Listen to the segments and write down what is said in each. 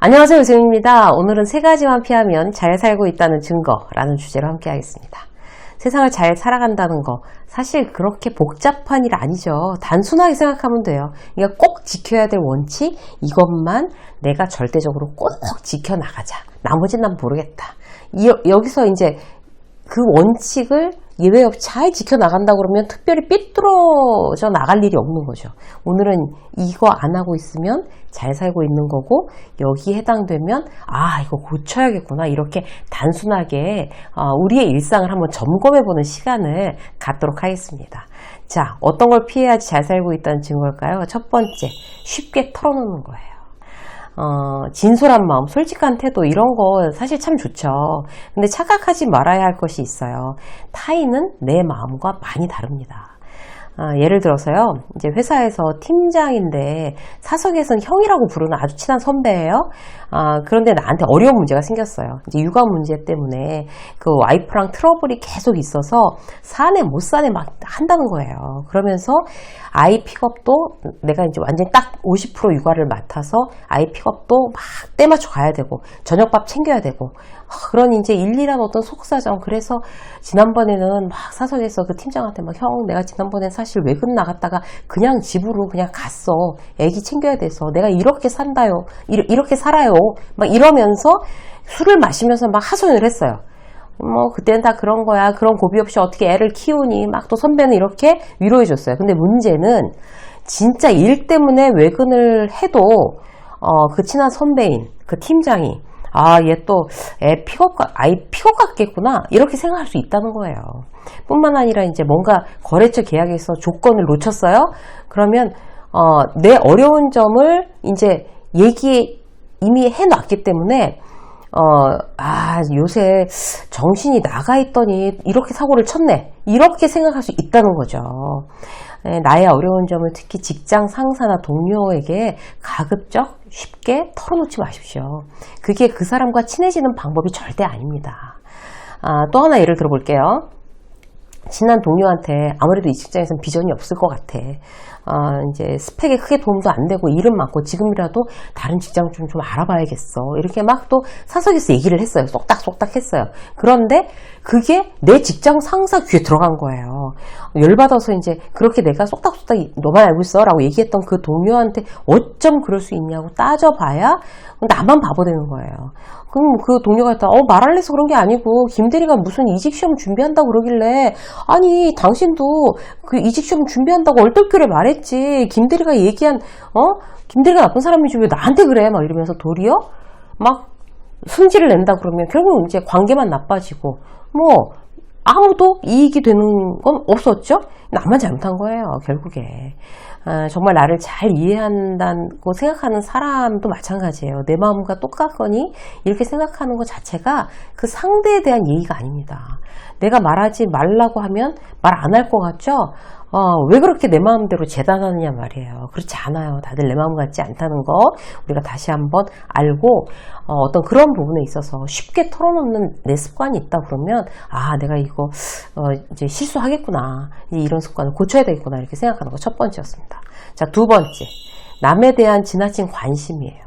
안녕하세요, 유승입니다. 오늘은 세 가지만 피하면 잘 살고 있다는 증거라는 주제로 함께 하겠습니다. 세상을 잘 살아간다는 거 사실 그렇게 복잡한 일 아니죠. 단순하게 생각하면 돼요. 그러니까 꼭 지켜야 될 원칙, 이것만 내가 절대적으로 꼭 지켜나가자. 나머지는 난 모르겠다. 여기서 이제 그 원칙을 예외 없이 잘 지켜나간다 그러면 특별히 삐뚤어져 나갈 일이 없는 거죠. 오늘은 이거 안 하고 있으면 잘 살고 있는 거고, 여기 해당되면 이거 고쳐야겠구나, 이렇게 단순하게 우리의 일상을 한번 점검해보는 시간을 갖도록 하겠습니다. 자, 어떤 걸 피해야지 잘 살고 있다는 증거일까요? 첫 번째, 쉽게 털어놓는 거예요. 진솔한 마음, 솔직한 태도, 이런 거 사실 참 좋죠. 근데 착각하지 말아야 할 것이 있어요. 타인은 내 마음과 많이 다릅니다. 예를 들어서요, 이제 회사에서 팀장인데 사석에서는 형이라고 부르는 아주 친한 선배예요. 그런데 나한테 어려운 문제가 생겼어요. 이제 육아 문제 때문에 그 와이프랑 트러블이 계속 있어서 사내 못 사내 막 한다는 거예요. 그러면서 아이 픽업도 내가 이제 완전히 딱 50% 육아를 맡아서 아이 픽업도 막 때 맞춰 가야 되고 저녁밥 챙겨야 되고, 그러니 이제 일일한 어떤 속사정. 그래서 지난번에는 막 사석에서 그 팀장한테 막, 형, 내가 지난번에 사실 외근 나갔다가 그냥 집으로 그냥 갔어. 애기 챙겨야 돼서 내가 이렇게 산다요, 이렇게 살아요, 막 이러면서 술을 마시면서 막 하소연을 했어요. 그때는 다 그런 거야. 그런 고비 없이 어떻게 애를 키우니. 막 또 선배는 이렇게 위로해 줬어요. 근데 문제는 진짜 일 때문에 외근을 해도 그 친한 선배인 그 팀장이 얘 또 아이 픽업 같겠구나, 이렇게 생각할 수 있다는 거예요. 뿐만 아니라 이제 뭔가 거래처 계약에서 조건을 놓쳤어요. 그러면 내 어려운 점을 이제 이미 해놨기 때문에 요새 정신이 나가 있더니 이렇게 사고를 쳤네, 이렇게 생각할 수 있다는 거죠. 나의 어려운 점을 특히 직장 상사나 동료에게 가급적 쉽게 털어놓지 마십시오. 그게 그 사람과 친해지는 방법이 절대 아닙니다. 또 하나 예를 들어볼게요. 친한 동료한테 아무래도 이 직장에서는 비전이 없을 것 같아. 이제 스펙에 크게 도움도 안 되고 일은 많고 지금이라도 다른 직장 좀 알아봐야겠어, 이렇게 막 또 사석에서 얘기를 했어요. 쏙닥쏙닥 했어요. 그런데 그게 내 직장 상사 귀에 들어간 거예요. 열받아서 이제 그렇게 내가 쏙닥쏙닥 너만 알고 있어 라고 얘기했던 그 동료한테 어쩜 그럴 수 있냐고 따져봐야 나만 바보 되는 거예요. 그럼 그 동료가 말할래서 그런 게 아니고 김대리가 무슨 이직시험 준비한다고 그러길래, 아니 당신도 그 이직시험 준비한다고 얼떨결에 말했지, 김대리가 얘기한 김대리가 나쁜 사람이지 왜 나한테 그래, 막 이러면서 도리어 막 승질을 낸다 그러면 결국 이제 관계만 나빠지고 아무도 이익이 되는 건 없었죠. 나만 잘못한 거예요, 결국에. 정말 나를 잘 이해한다고 생각하는 사람도 마찬가지예요. 내 마음과 똑같거니 이렇게 생각하는 것 자체가 그 상대에 대한 예의가 아닙니다. 내가 말하지 말라고 하면 말 안 할 것 같죠? 왜 그렇게 내 마음대로 재단하느냐 말이에요. 그렇지 않아요. 다들 내 마음 같지 않다는 거 우리가 다시 한번 알고, 어떤 그런 부분에 있어서 쉽게 털어놓는 내 습관이 있다 그러면, 내가 이거 이제 실수하겠구나, 이런 습관을 고쳐야 되겠구나, 이렇게 생각하는 거 첫 번째였습니다. 자, 두 번째, 남에 대한 지나친 관심이에요.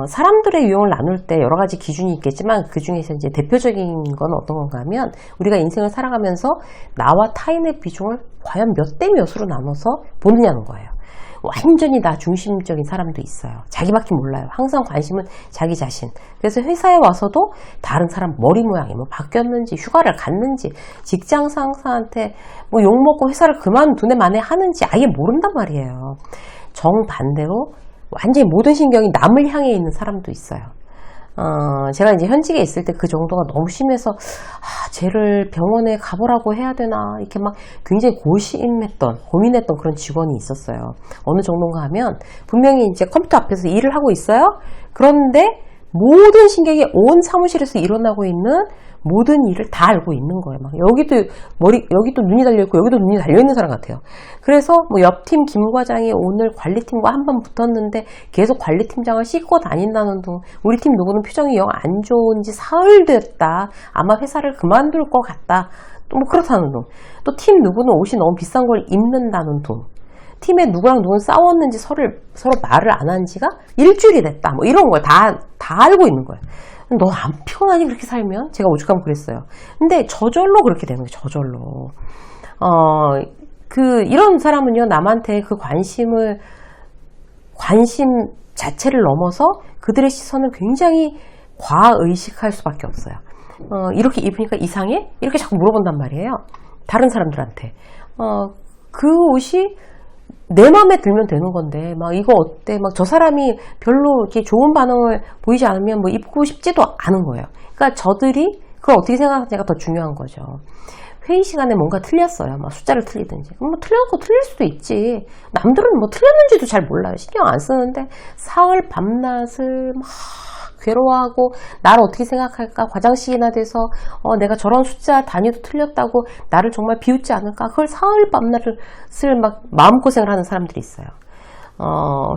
사람들의 유형을 나눌 때 여러 가지 기준이 있겠지만 그 중에서 이제 대표적인 건 어떤 건가 하면, 우리가 인생을 살아가면서 나와 타인의 비중을 과연 몇 대 몇으로 나눠서 보느냐는 거예요. 완전히 나 중심적인 사람도 있어요. 자기밖에 몰라요. 항상 관심은 자기 자신. 그래서 회사에 와서도 다른 사람 머리 모양이 바뀌었는지, 휴가를 갔는지, 직장 상사한테 욕먹고 회사를 그만두네 마네 하는지 아예 모른단 말이에요. 정반대로 완전히 모든 신경이 남을 향해 있는 사람도 있어요. 제가 이제 현직에 있을 때 그 정도가 너무 심해서, 쟤를 병원에 가보라고 해야 되나, 이렇게 막 굉장히 고민했던 그런 직원이 있었어요. 어느 정도인가 하면, 분명히 이제 컴퓨터 앞에서 일을 하고 있어요. 그런데 모든 신경이 온 사무실에서 일어나고 있는 모든 일을 다 알고 있는 거예요. 막 여기도 눈이 달려있고 여기도 눈이 달려있는 사람 같아요. 그래서 옆팀 김 과장이 오늘 관리팀과 한 번 붙었는데 계속 관리팀장을 씻고 다닌다는 둥, 우리 팀 누구는 표정이 영 안 좋은지 사흘 됐다, 아마 회사를 그만둘 것 같다, 또 그렇다는 둥, 또 팀 누구는 옷이 너무 비싼 걸 입는다는 둥, 팀에 누구랑 누군 싸웠는지 서로 말을 안 한 지가 일주일이 됐다. 뭐 이런 걸 다 알고 있는 거예요. 너 안 피곤하니 그렇게 살면? 제가 오죽하면 그랬어요. 근데 저절로 그렇게 되는 거예요. 저절로. 이런 사람은요, 남한테 그 관심 자체를 넘어서 그들의 시선을 굉장히 과의식할 수밖에 없어요. 이렇게 입으니까 이상해? 이렇게 자꾸 물어본단 말이에요. 다른 사람들한테. 그 옷이 내 마음에 들면 되는 건데, 막 이거 어때? 막 저 사람이 별로 이렇게 좋은 반응을 보이지 않으면 뭐 입고 싶지도 않은 거예요. 그러니까 저들이 그걸 어떻게 생각하느냐가 더 중요한 거죠. 회의 시간에 뭔가 틀렸어요. 막 숫자를 틀리든지. 뭐 틀려도 틀릴 수도 있지. 남들은 뭐 틀렸는지도 잘 몰라요. 신경 안 쓰는데 사흘 밤낮을 막 괴로워하고 나를 어떻게 생각할까? 과장식이나 돼서 내가 저런 숫자 단위도 틀렸다고 나를 정말 비웃지 않을까? 그걸 사흘 밤낮을 막 마음고생을 하는 사람들이 있어요.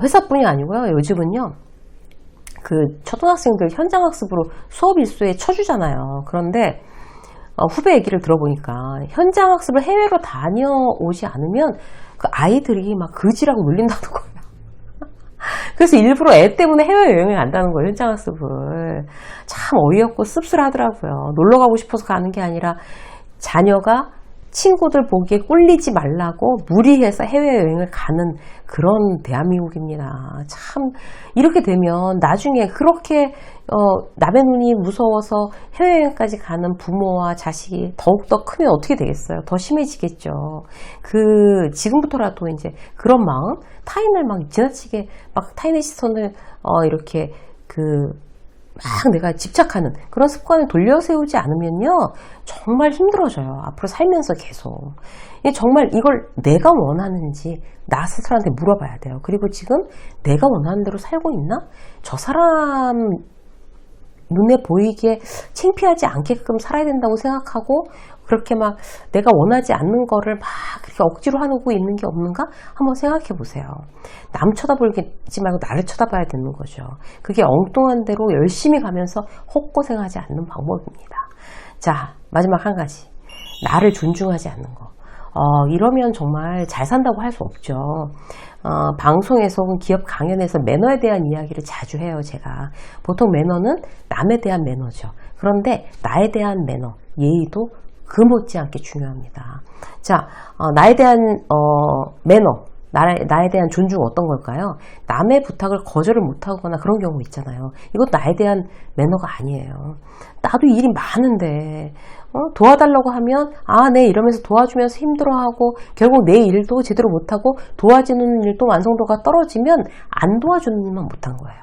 회사뿐이 아니고요. 요즘은요. 그 초등학생들 현장학습으로 수업 일수에 쳐주잖아요. 그런데 후배 얘기를 들어보니까 현장학습을 해외로 다녀오지 않으면 그 아이들이 막 그지라고 놀린다는 거예요. 그래서 일부러 애 때문에 해외여행을 간다는 거예요. 현장학습을. 참 어이없고 씁쓸하더라고요. 놀러 가고 싶어서 가는 게 아니라 자녀가 친구들 보기에 꿀리지 말라고 무리해서 해외여행을 가는 그런 대한민국입니다. 참 이렇게 되면 나중에 그렇게 남의 눈이 무서워서 해외여행까지 가는 부모와 자식이 더욱더 크면 어떻게 되겠어요? 더 심해지겠죠. 지금부터라도 이제 그런 마음, 타인을 막 지나치게 막 타인의 시선을 이렇게 막 내가 집착하는 그런 습관을 돌려세우지 않으면요 정말 힘들어져요. 앞으로 살면서 계속 정말 이걸 내가 원하는지 나 스스로한테 물어봐야 돼요. 그리고 지금 내가 원하는 대로 살고 있나? 저 사람 눈에 보이기에 창피하지 않게끔 살아야 된다고 생각하고 그렇게 막 내가 원하지 않는 거를 막 그렇게 억지로 하고 있는 게 없는가? 한번 생각해 보세요. 남 쳐다보지 말고 나를 쳐다봐야 되는 거죠. 그게 엉뚱한 대로 열심히 가면서 헛고생하지 않는 방법입니다. 자, 마지막 한 가지. 나를 존중하지 않는 거. 이러면 정말 잘 산다고 할 수 없죠. 방송에서 혹은 기업 강연에서 매너에 대한 이야기를 자주 해요, 제가. 보통 매너는 남에 대한 매너죠. 그런데 나에 대한 매너, 예의도 그 못지않게 중요합니다. 자, 나에 대한 매너, 나에 대한 존중 어떤 걸까요? 남의 부탁을 거절을 못하거나 그런 경우 있잖아요. 이것 나에 대한 매너가 아니에요. 나도 일이 많은데 도와달라고 하면 네 이러면서 도와주면서 힘들어하고 결국 내 일도 제대로 못하고 도와주는 일도 완성도가 떨어지면 안 도와주는 일만 못한 거예요.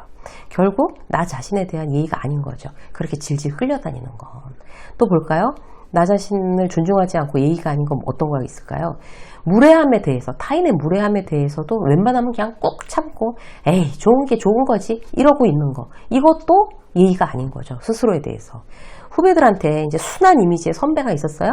결국 나 자신에 대한 예의가 아닌 거죠. 그렇게 질질 끌려다니는 건. 또 볼까요? 나 자신을 존중하지 않고 예의가 아닌 건 어떤 거가 있을까요? 무례함에 대해서, 타인의 무례함에 대해서도 웬만하면 그냥 꾹 참고 에이 좋은 게 좋은 거지 이러고 있는 거. 이것도 예의가 아닌 거죠. 스스로에 대해서. 후배들한테 이제 순한 이미지의 선배가 있었어요.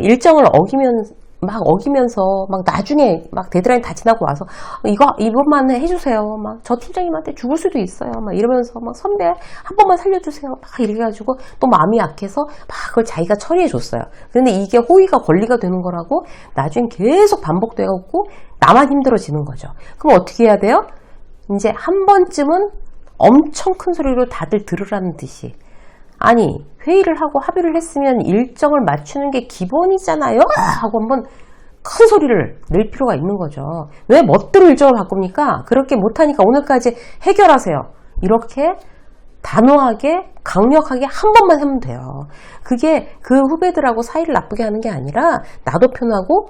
일정을 어기면서 막 나중에 막 데드라인 다 지나고 와서 이번만 해주세요. 막 저 팀장님한테 죽을 수도 있어요. 막 이러면서 막 선배 한 번만 살려주세요. 막 이래가지고 또 마음이 약해서 막 그걸 자기가 처리해 줬어요. 그런데 이게 호의가 권리가 되는 거라고 나중에 계속 반복되고 나만 힘들어지는 거죠. 그럼 어떻게 해야 돼요? 이제 한 번쯤은 엄청 큰 소리로 다들 들으라는 듯이 아니 회의를 하고 합의를 했으면 일정을 맞추는 게 기본이잖아요 하고 한번 큰 소리를 낼 필요가 있는 거죠. 왜 멋대로 일정을 바꿉니까? 그렇게 못하니까 오늘까지 해결하세요. 이렇게 단호하게 강력하게 한 번만 하면 돼요. 그게 그 후배들하고 사이를 나쁘게 하는 게 아니라 나도 편하고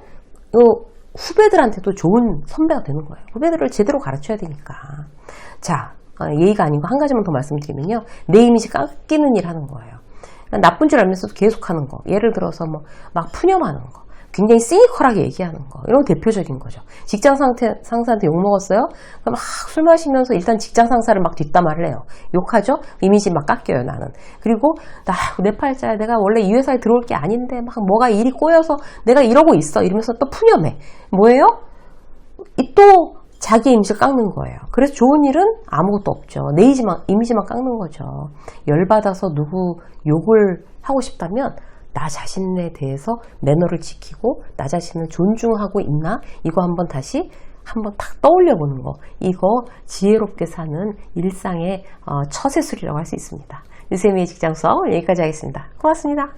후배들한테도 좋은 선배가 되는 거예요. 후배들을 제대로 가르쳐야 되니까. 자, 예의가 아닌 거 한 가지만 더 말씀드리면요. 내 이미지 깎이는 일 하는 거예요. 나쁜 줄 알면서도 계속 하는 거. 예를 들어서 막 푸념하는 거. 굉장히 시니컬하게 얘기하는 거. 이런 거 대표적인 거죠. 직장 상사한테 욕먹었어요? 그럼 막 술 마시면서 일단 직장 상사를 막 뒷담화를 해요. 욕하죠? 이미지 막 깎여요, 나는. 그리고 내 팔자야. 내가 원래 이 회사에 들어올 게 아닌데 막 뭐가 일이 꼬여서 내가 이러고 있어. 이러면서 또 푸념해. 뭐예요? 또 자기 이미지를 깎는 거예요. 그래서 좋은 일은 아무것도 없죠. 내 이미지만 깎는 거죠. 열받아서 누구 욕을 하고 싶다면 나 자신에 대해서 매너를 지키고 나 자신을 존중하고 있나? 이거 한번 다시 한번 탁 떠올려 보는 거. 이거 지혜롭게 사는 일상의 처세술이라고 할 수 있습니다. 유세미의 직장 수업 여기까지 하겠습니다. 고맙습니다.